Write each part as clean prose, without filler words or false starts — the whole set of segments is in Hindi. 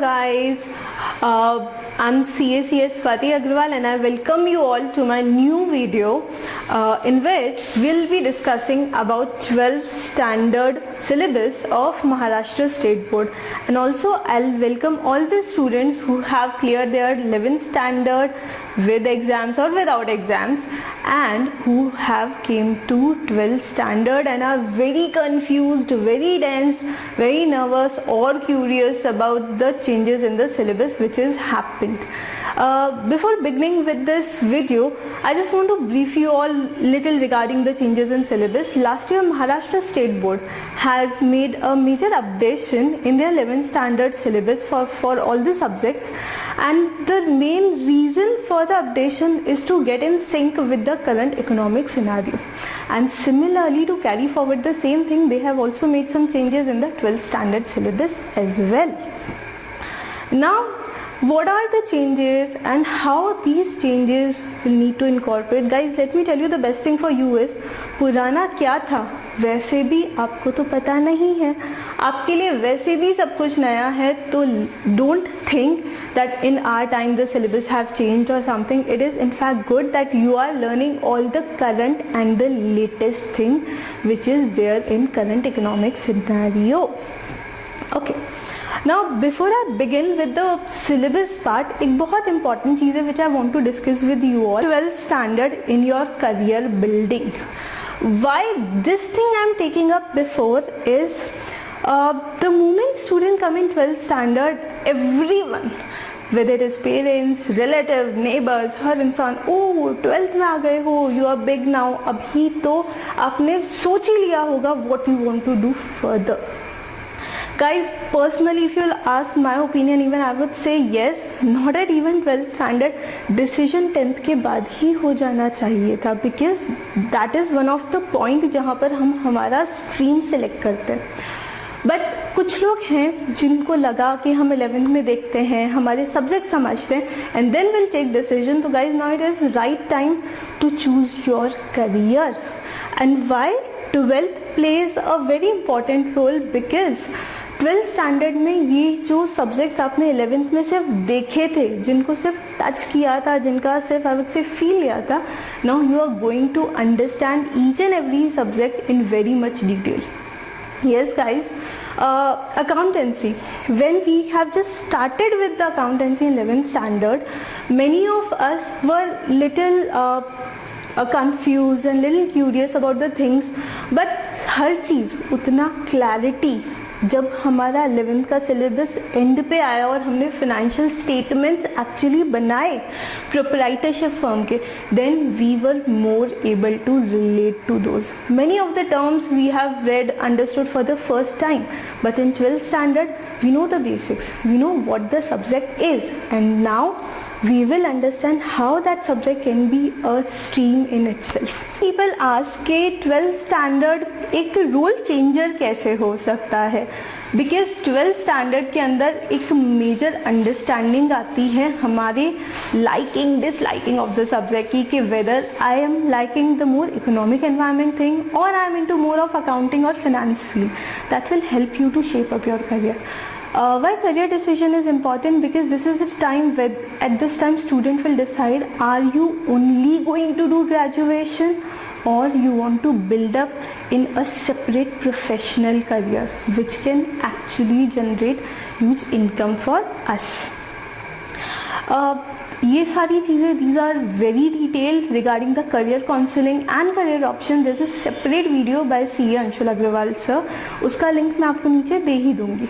guys, I'm CACS Swati Agrawal and I welcome you all to my new video in which we'll be discussing about 12th standard syllabus of Maharashtra State Board, and also I'll welcome all the students who have cleared their 11th standard with exams or without exams and who have came to 12th standard and are very confused, very dense, very nervous or curious about the changes in the syllabus which has happened. Before beginning with this video, I just want to brief you all little regarding the changes in syllabus. Last year Maharashtra State Board has made a major updation in their 11th standard syllabus for all the subjects, and the main reason for the updation is to get in sync with the current economic scenario. And similarly, to carry forward the same thing, they have also made some changes in the 12th standard syllabus as well. Now, what are the changes and how these changes will need to incorporate? Guys, let me tell you, the best thing for you is पुराना क्या था वैसे भी आपको तो पता नहीं है, आपके लिए वैसे भी सब कुछ नया है. तो don't think that in our time the syllabus have changed or something. It is in fact good that you are learning all the current and the latest thing which is there in current economic scenario. Okay. Now, before I begin with the syllabus part, एक बहुत important चीज़ है which I want to discuss with you all. 12th standard in your career building. Why this thing I am taking up before is the moment student come in 12th standard, everyone, whether it is parents, relative, neighbors, हर इंसान, oh 12th में आ गए हो, you are big now. अभी तो आपने सोच ही लिया होगा what you want to do further. Guys, personally, if you'll ask my opinion, even I would say yes, not at even 12th standard, decision 10th के बाद ही हो जाना चाहिए था, because that is one of the point जहाँ पर हम हमारा stream select करते हैं. बट कुछ लोग हैं जिनको लगा कि हम 11th में देखते हैं, हमारे सब्जेक्ट समझते हैं and then will take decision. तो guys, now it is right time to choose your career. And why 12th plays a very important role, because 12th standard में ये जो सब्जेक्ट्स आपने 11th में सिर्फ देखे थे, जिनको सिर्फ टच किया था, जिनका सिर्फ आई वुड से फील लिया था, now you are going to understand each and every subject in very much detail. Yes guys, accountancy, when we have just started with the accountancy in 11th standard, many of us were little confused and little curious about the things, but हर चीज़ उतना clarity जब हमारा 11th का सिलेबस एंड पे आया और हमने फाइनेंशियल स्टेटमेंट्स एक्चुअली बनाए प्रोप्राइटरशिप फर्म के, then we were more able to relate to those. Many of the terms we have read understood for the first time, but in 12th standard we know the basics, we know what the subject is, and now we will understand how that subject can be a stream in itself. People ask कि 12th standard एक rule changer कैसे हो सकता है, because 12th standard के अंदर एक major understanding आती है हमारे liking disliking of the subject की whether I am liking the more economic environment thing or I am into more of accounting or finance field. That will help you to shape up your career. Why career decision is important? Because this is the time when at this time student will decide, are you only going to do graduation or you want to build up in a separate professional career which can actually generate huge income for us. ये सारी चीज़ें, these are very detailed regarding the career counseling and career option. There is a separate video by CA Anshul Agrawal sir, उसका लिंक मैं आपको नीचे दे ही दूंगी.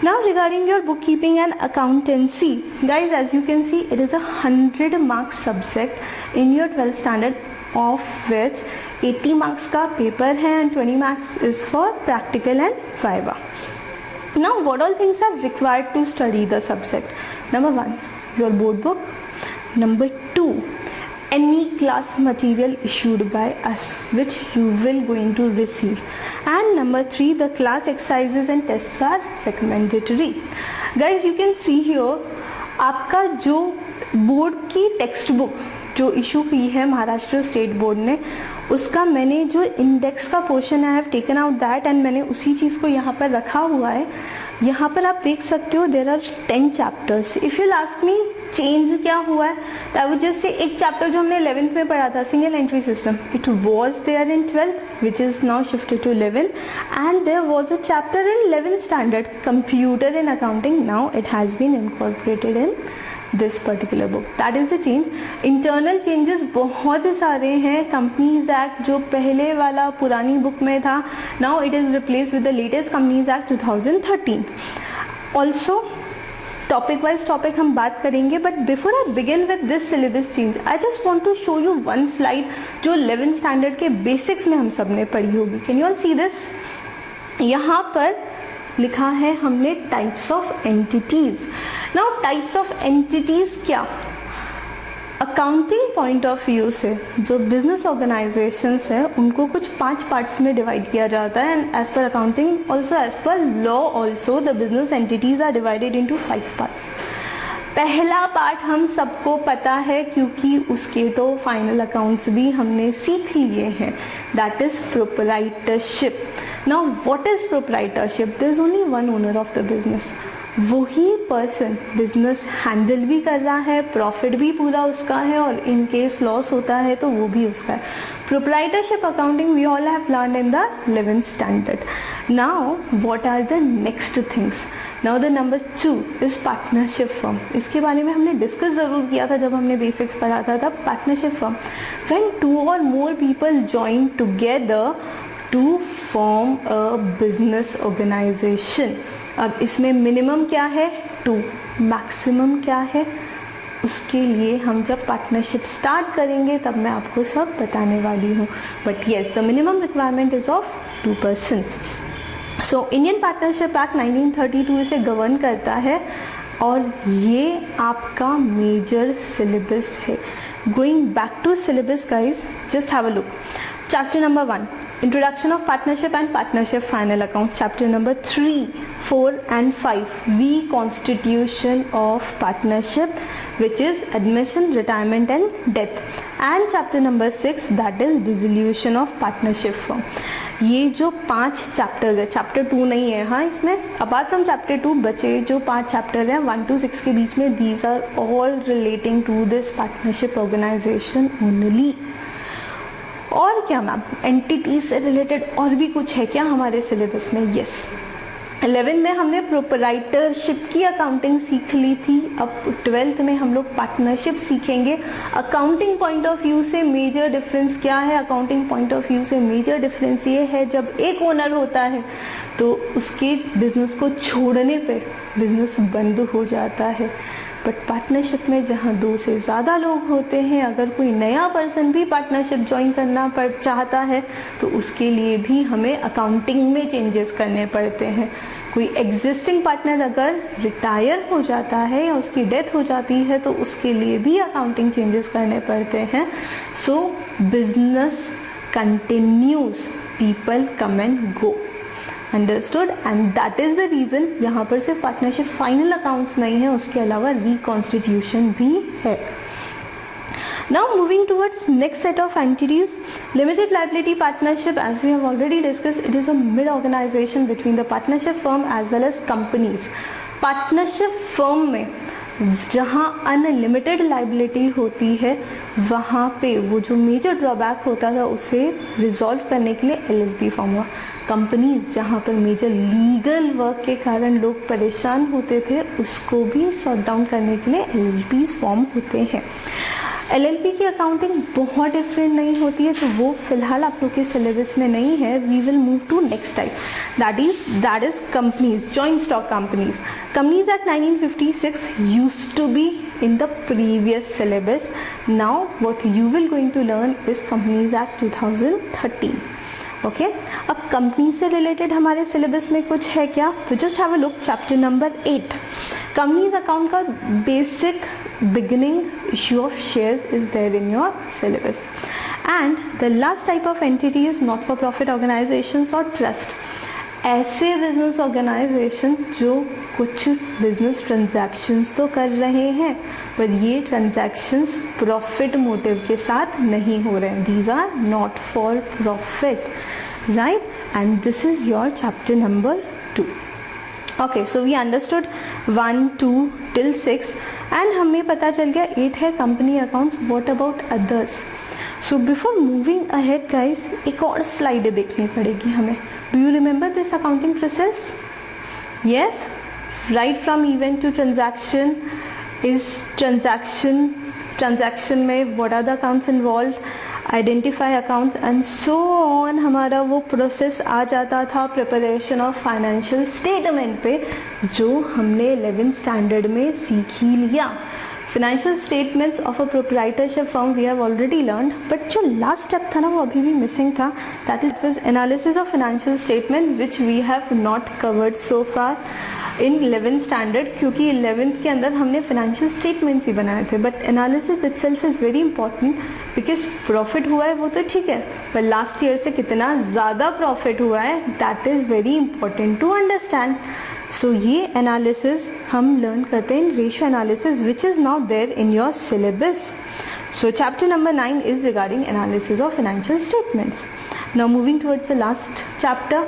Now regarding your bookkeeping and accountancy, guys, as you can see, it is a 100 marks subject in your 12th standard, of which 80 marks का paper है and 20 marks is for practical and viva. Now what all things are required to study the subject? Number 1, your board book. Number 2, any class material issued by us which you will going to receive. And number 3, the class exercises and tests are recommendatory. Guys, you can see here आपका जो बोर्ड की टेक्स्ट बुक जो इशू की है महाराष्ट्र स्टेट बोर्ड ने, उसका मैंने जो इंडेक्स का portion I have taken out that and मैंने उसी चीज़ को यहाँ पर रखा हुआ है. यहाँ पर आप देख सकते हो there are 10 chapters. If you ask me change क्या हुआ है, आई वुड जस्ट से एक चैप्टर जो हमने 11th में पढ़ा था, single entry system, it was there in 12th which is now shifted to 11, and there was a chapter in 11th standard, computer in accounting. Now it has been incorporated in this particular book. That is the change. Internal changes बहुत सारे हैं. कंपनीज एक्ट जो पहले वाला पुरानी बुक में था, now it is replace with the latest companies act 2013. Also topic wise topic हम बात करेंगे, but before I begin with this syllabus change I just want to show you one slide जो 11th स्टैंडर्ड के बेसिक्स में हम सब ने पढ़ी होगी. Can you all see this? यहाँ पर लिखा है हमने types of entities. Now types of entities क्या? अकाउंटिंग पॉइंट ऑफ व्यू से जो बिजनेस ऑर्गेनाइजेशंस है उनको कुछ 5 पार्ट्स में डिवाइड किया जाता है, and as per accounting also as per law also the business entities are divided into 5 parts. पहला पार्ट हम सबको पता है क्योंकि उसके तो फाइनल अकाउंट्स भी हमने सीख लिए हैं, that is proprietorship. Now what is proprietorship? There is only one owner of the business. वही पर्सन बिजनेस हैंडल भी कर रहा है, प्रॉफिट भी पूरा उसका है, और इन केस लॉस होता है तो वो भी उसका है. Proprietorship accounting we all have learned in the 11th standard. Now what are the next things? Now the number 2 is partnership firm. इसके बारे में हमने डिस्कस ज़रूर किया था जब हमने बेसिक्स पढ़ा था. तब partnership firm, when 2 or more people join together to form a business organization. अब इसमें मिनिमम क्या है? 2. मैक्सिमम क्या है? उसके लिए हम जब पार्टनरशिप स्टार्ट करेंगे तब मैं आपको सब बताने वाली हूँ. But yes, the minimum requirement is of 2 persons. So Indian partnership act 1932 इसे गवर्न करता है, और ये आपका मेजर सिलेबस है. Going back to syllabus guys, just have a look. Chapter number 1, Introduction of Partnership and Partnership Final Account. Chapter number 3, 4 and 5, Reconstitution of Partnership, which is Admission, Retirement and Death. And chapter number 6, that is Dissolution of Partnership Firm. ये जो 5 चैप्टर्स है, चैप्टर 2 नहीं है हाँ इसमें, अपार्ट फ्रॉम चैप्टर 2 बचे जो 5 चैप्टर हैं 1 to 6 के बीच में, these are all relating to this partnership organization only. और क्या मैम, एंटिटीज से रिलेटेड और भी कुछ है क्या हमारे सिलेबस में? यस. 11th में हमने प्रोप्राइटरशिप की अकाउंटिंग सीख ली थी. अब 12th में हम लोग पार्टनरशिप सीखेंगे. अकाउंटिंग पॉइंट ऑफ व्यू से मेजर डिफरेंस क्या है? अकाउंटिंग पॉइंट ऑफ व्यू से मेजर डिफरेंस ये है, जब एक ओनर होता है तो उसके बिजनेस को छोड़ने पे बिजनेस बंद हो जाता है. बट पार्टनरशिप में जहाँ 2 से ज़्यादा लोग होते हैं, अगर कोई नया पर्सन भी पार्टनरशिप ज्वाइन करना चाहता है तो उसके लिए भी हमें अकाउंटिंग में चेंजेस करने पड़ते हैं. कोई एग्जिस्टिंग पार्टनर अगर रिटायर हो जाता है या उसकी डेथ हो जाती है तो उसके लिए भी अकाउंटिंग चेंजेस करने पड़ते हैं. सो business continues, people come and go. Understood? And that is the reason यहाँ पर सिर्फ पार्टनरशिप फाइनल अकाउंट्स नहीं है, उसके अलावा रिकॉन्स्टिट्यूशन भी है. Now moving towards next set of entities, limited liability partnership, as we have already discussed, it is a mid organization between the partnership firm as well as companies. Partnership firm में जहाँ अनलिमिटेड लाइबिलिटी होती है वहाँ पे वो जो मेजर ड्रॉबैक होता था उसे रिजॉल्व करने के लिए LLP फॉर्म हुआ. कंपनीज जहाँ पर मेजर लीगल वर्क के कारण लोग परेशान होते थे उसको भी सॉर्ट डाउन करने के लिए LLPs फॉर्म होते हैं. LLP की अकाउंटिंग बहुत डिफरेंट नहीं होती है, तो वो फिलहाल आप लोग के सिलेबस में नहीं है. We will move to next type, that is companies, joint stock companies. Companies act 1956 used to be in the previous syllabus. Now what you will going to learn is Companies Act 2013. Okay अब कंपनी से रिलेटेड हमारे सिलेबस में कुछ है क्या? तो just have a look. Chapter number 8, companies account का basic beginning issue of shares is there in your syllabus. And the last type of entity is not for profit organisations और ट्रस्ट. ऐसे बिजनेस ऑर्गेनाइजेशन जो कुछ बिजनेस ट्रांजैक्शंस तो कर रहे हैं पर ये ट्रांजैक्शंस प्रॉफिट मोटिव के साथ नहीं हो रहे हैं. These are not for profit, right? And this is your chapter number 2. Okay, so we understood 1 2 till 6 and हमें पता चल गया 8 है company accounts. What about others? So before moving ahead guys, एक और स्लाइड देखनी पड़ेगी हमें. Do you remember this accounting process? Yes, right from event to transaction. इस ट्रांजैक्शन में what are the accounts involve, identify accounts and so on. हमारा वो प्रोसेस आ जाता था प्रिपरेशन ऑफ फाइनेंशियल स्टेटमेंट पे, जो हमने 11th स्टैंडर्ड में सीख ही लिया. Financial statements of a proprietorship firm we have already learn, but जो लास्ट स्टेप था ना वो अभी भी मिसिंग था. That is analysis of financial statement which we have not covered so far in 11th standard, क्योंकि 11th के अंदर हमने फाइनेंशियल स्टेटमेंट्स ही बनाए थे. But analysis itself is very important, because profit हुआ है वो तो ठीक है, पर लास्ट ईयर से कितना ज़्यादा प्रॉफिट हुआ है that is very important to understand. So ये एनालिसिस हम लर्न करते हैं in ratio analysis which is now there in your syllabus. So chapter number 9 is regarding analysis of financial statements. Now moving towards the last chapter.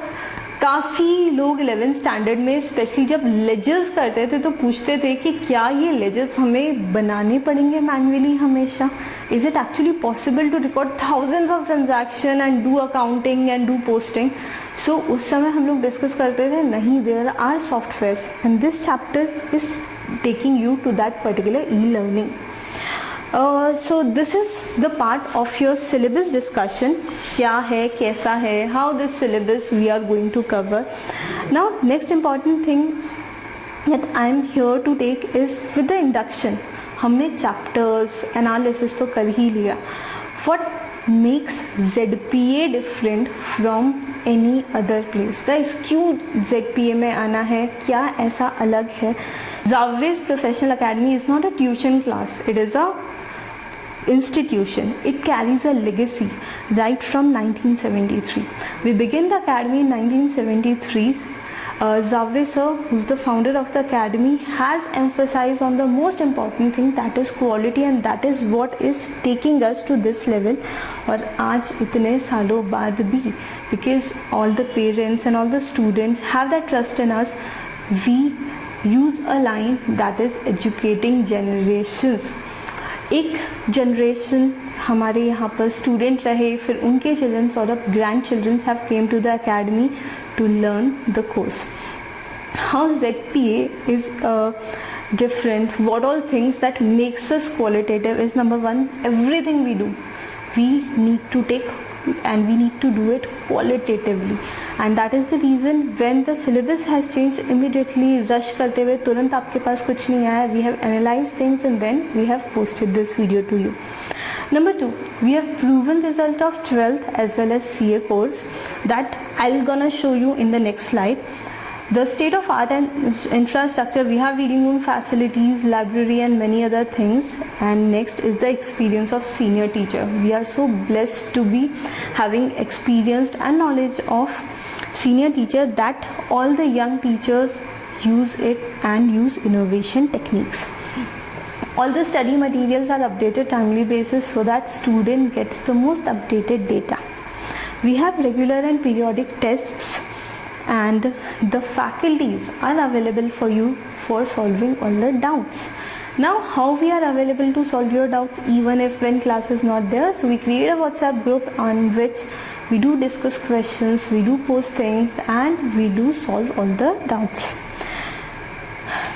काफ़ी लोग 11th स्टैंडर्ड में स्पेशली जब लेजर्स करते थे तो पूछते थे कि क्या ये लेजर्स हमें बनाने पड़ेंगे मैनुअली हमेशा? Is it actually possible to record thousands of transaction and do accounting and do posting? So उस समय हम लोग डिस्कस करते थे नहीं, there are softwares and this chapter is taking you to that particular e learning. So this is the part of your syllabus discussion. क्या है, कैसा है, how this syllabus we are going to cover. Now next important thing that I am here to take is with the induction. हमने chapters analysis तो कर ही लिया. What makes ZPA different from any other place? Guys, क्यों ZPA में आना है, क्या ऐसा अलग है? Zavre's Professional Academy is not a tuition class. It is a institution. It carries a legacy right from 1973. We began the academy in 1973. Zavre sir, who's the founder of the academy, has emphasized on the most important thing, that is quality, and that is what is taking us to this level. और आज इतने सालों बाद भी, because all the parents and all the students have that trust in us, we use a line that is educating generations. एक जनरेशन हमारे यहाँ पर स्टूडेंट रहे, फिर उनके चिल्ड्रंस और अब grand childrens have came to the academy to learn the course. How ZPA इज different, what all things that makes us qualitative is number 1, everything we do we need to take and we need to do it qualitatively, and that is the reason when the syllabus has changed, immediately rush करते हुए तुरंत आपके पास कुछ नहीं आया, we have analyzed things and then we have posted this video to you. Number 2, we have proven result of 12th as well as CA course that I'll gonna show you in the next slide. The state of art and infrastructure, we have reading room facilities, library and many other things. And next is the experience of senior teacher. We are so blessed to be having experienced and knowledge of senior teacher that all the young teachers use it and use innovation techniques. All the study materials are updated timely basis so that student gets the most updated data. We have regular and periodic tests, and the faculties are available for you for solving all the doubts. Now how we are available to solve your doubts even if when class is not there? So we create a WhatsApp group on which we do discuss questions, we do post things, and we do solve all the doubts.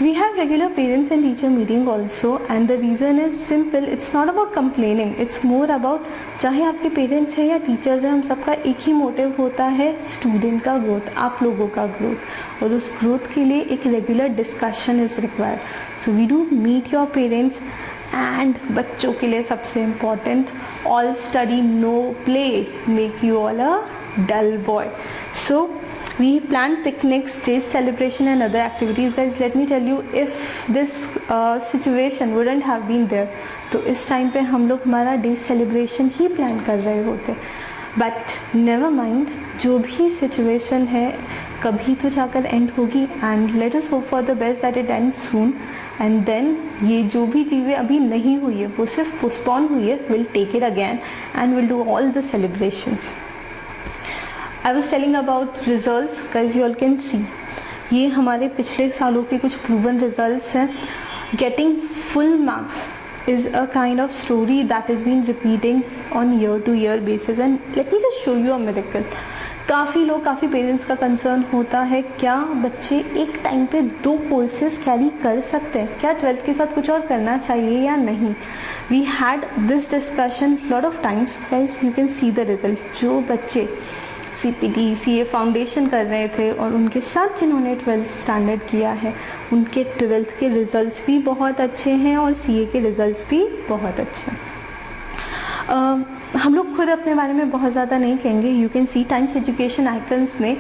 We have regular parents and teacher meeting also, and the reason is simple. It's not about complaining, it's more about चाहे आपके पेरेंट्स हैं या टीचर्स हैं, हम सबका एक ही मोटिव होता है स्टूडेंट का ग्रोथ, आप लोगों का ग्रोथ, और उस ग्रोथ के लिए एक regular discussion is required. So we do meet your parents, and बच्चों के लिए सबसे important, all study no play make you all a dull boy. So we plan picnics, stage celebration and other activities. Guys, let me tell you, if this situation wouldn't have been there, तो इस टाइम पे हम लोग हमारा डे सेलिब्रेशन ही प्लान कर रहे होते. बट नेवर माइंड, जो भी सिचुएशन है कभी तो जाकर एंड होगी, and let us hope for the best that it end soon. And then ये जो भी चीज़ें अभी नहीं हुई है वो सिर्फ पोस्टपोन हुई है, will take it again and will do all the celebrations. I was telling about results, guys, you all can see ये हमारे पिछले सालों के कुछ प्रूवन रिजल्ट्स हैं. Getting full marks is a kind of story that has been repeating on year to year basis, and let me just show you a miracle. काफ़ी पेरेंट्स का कंसर्न होता है क्या बच्चे एक टाइम पे 2 कोर्सेज कैरी कर सकते हैं, क्या 12th के साथ कुछ और करना चाहिए या नहीं. We had this discussion lot of times. Guys you can see the result. जो बच्चे CPT CA फाउंडेशन कर रहे थे और उनके साथ जिन्होंने 12th स्टैंडर्ड किया है, उनके 12th के रिजल्ट्स भी बहुत अच्छे हैं और CA के रिजल्ट्स भी बहुत अच्छे हैं. हम लोग खुद अपने बारे में बहुत ज़्यादा नहीं कहेंगे. You can C times education icons ने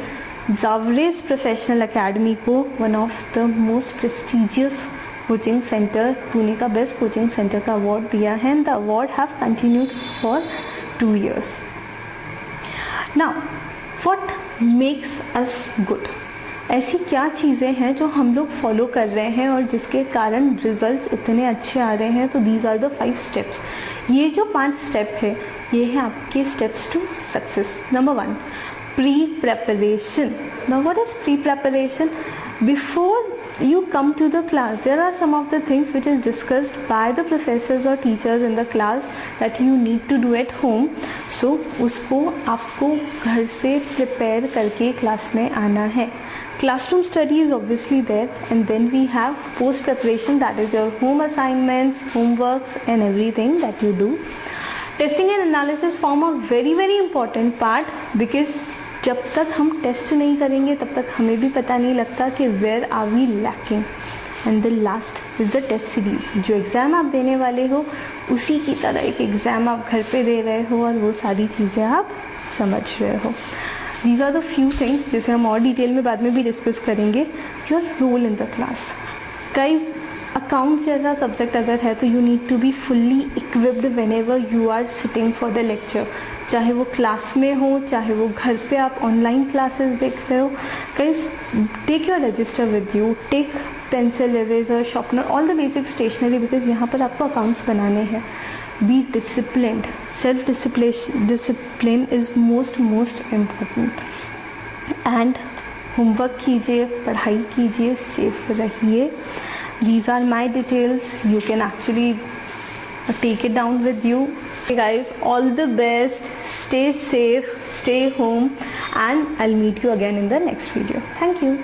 जावरेज प्रोफेशनल एकेडमी को one of the most prestigious coaching centre, Pune का बेस्ट कोचिंग सेंटर का अवार्ड दिया है, and the award have continued for 2 years. Now what makes us good? ऐसी क्या चीज़ें हैं जो हम लोग फॉलो कर रहे हैं और जिसके कारण रिजल्ट्स इतने अच्छे आ रहे हैं? तो दीज आर द 5 स्टेप्स. ये जो 5 स्टेप है ये है आपके steps to success. Number 1, pre preparation. Now what is pre preparation? Before you come to the class, there are some of the things which is discussed by the professors or teachers in the class that you need to do at home. So उसको आपको घर से prepare करके क्लास में आना है. Classroom study is obviously there, and then we have post preparation, that is your home assignments, homeworks and everything that you do. Testing and analysis form a very important part, because जब तक हम टेस्ट नहीं करेंगे तब तक हमें भी पता नहीं लगता कि where are we lacking. And the last is the test series. जो एग्ज़ाम आप देने वाले हो उसी की तरह एक एग्ज़ाम आप घर पे दे रहे हो और वो सारी चीज़ें आप समझ रहे हो. These are the few things जिसे हम और डिटेल में बाद में भी डिस्कस करेंगे. Your role in the class. Guys, accounts जैसा सब्जेक्ट अगर है तो you need to be fully equipped whenever you are sitting for the lecture. चाहे वो क्लास में हो, चाहे वो घर पे आप ऑनलाइन क्लासेस देख रहे हो. Guys, take your register with you, take pencil, eraser, sharpener, all the basic stationery, because यहाँ पर आपको अकाउंट्स बनाने हैं. Be disciplined. Self discipline is most important. And homework कीजिए, पढ़ाई कीजिए, सेफ रहिए. These are my details. You can actually take it down with you. Hey guys, all the best. Stay safe, stay home, and I'll meet you again in the next video. Thank you.